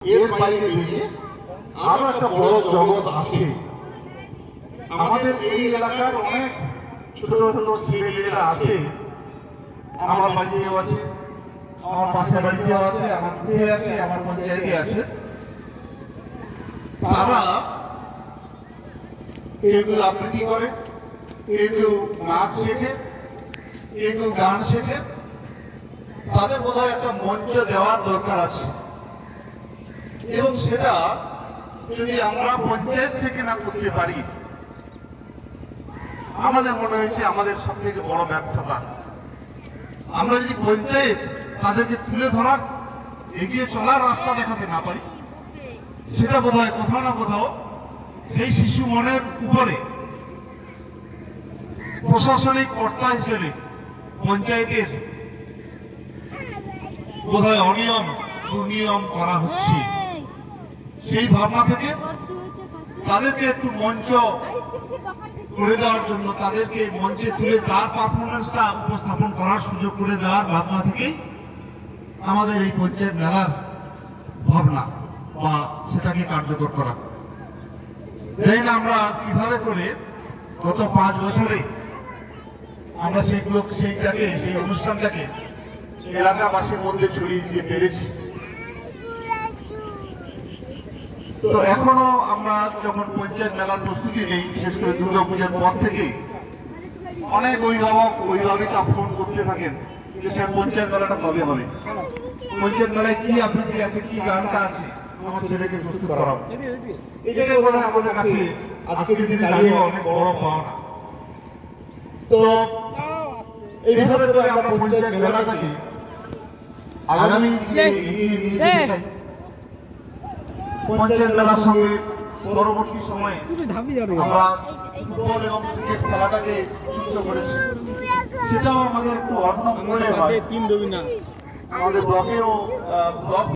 এর বাইরে বেরিয়ে আরো একটা বড় জগৎ আছে। আমাদের এই এলাকার অনেক ছোট ছোট ছেলেমেয়েরা আছে, আমার বাড়িতেও আছে, আমার পাশের বাড়িতেও আছে, আমার গৃহে আছে, আমার পঞ্চায়েতে আছে। তারা কেউ কেউ আবৃত্তি করে, কেউ কেউ নাচ শেখে, কেউ কেউ গান শেখে। তাদের বোধহয় একটা মঞ্চ দেওয়ার দরকার আছে, এবং সেটা যদি আমরা পঞ্চায়েত থেকে না করতে পারি, আমাদের মনে হয়েছে আমাদের সব থেকে বড় ব্যর্থতা। আমরা যদি পঞ্চায়েত তাদেরকে তুলে ধরার, এগিয়ে চলার রাস্তা দেখাতে না পারি, সেটা বোধহয় কোথাও না কোথাও সেই শিশু মনের উপরে প্রশাসনিক কর্তা হিসেবে পঞ্চায়েতের বোধহয় অনিয়ম দুর্নিয়ম করা হচ্ছে। সেই ভাবনা থেকে তাদেরকে একটু মঞ্চ করে দেওয়ার জন্য, তাদেরকে মঞ্চে তুলে তার পারফরমেন্সটা উপস্থাপন করার সুযোগ করে দেওয়ার ভাবনা থেকেই আমাদের এই পঞ্চায়েত মেলার ভাবনা বা সেটাকে কার্যকর করা। জানি না আমরা কিভাবে করে গত 5 বছরে আমরা সেই অনুষ্ঠানটাকে এলাকাবাসীর মধ্যে ছড়িয়ে দিতে পেরেছি। তো এখনো আমরা যখন পঞ্চায়েত মেলার প্রস্তুতি নেই, বিশেষ করে দুর্গাপূজার পর থেকে অনেক অভিভাবক অভিভাবিকা ফোন করতে থাকেন যে স্যার পঞ্চায়েত মেলাটা কবে হবে, পঞ্চায়েত মেলায় কি আবৃত্তি আছে, কি গানটা আছে, আমার ছেলেকে প্রস্তুত করাবো। এটাকে বলা হয় আমাদের কাছে আজকের দিনে দাঁড়িয়ে অনেক বড় পাওনা। তো এইভাবে করে আমরা পঞ্চায়েত মেলাটাকে আগামী দিনে এগিয়ে নিয়ে যেতে চাই। পঞ্চায়েত মেলার সঙ্গে পরবর্তী সময়ে আমরা ফুটবল এবং ক্রিকেট খেলাটাকে যুক্ত করেছি। সেটাও আমাদের একটু অন্য মনে হয়। আমাদের ব্লকেও ব্লক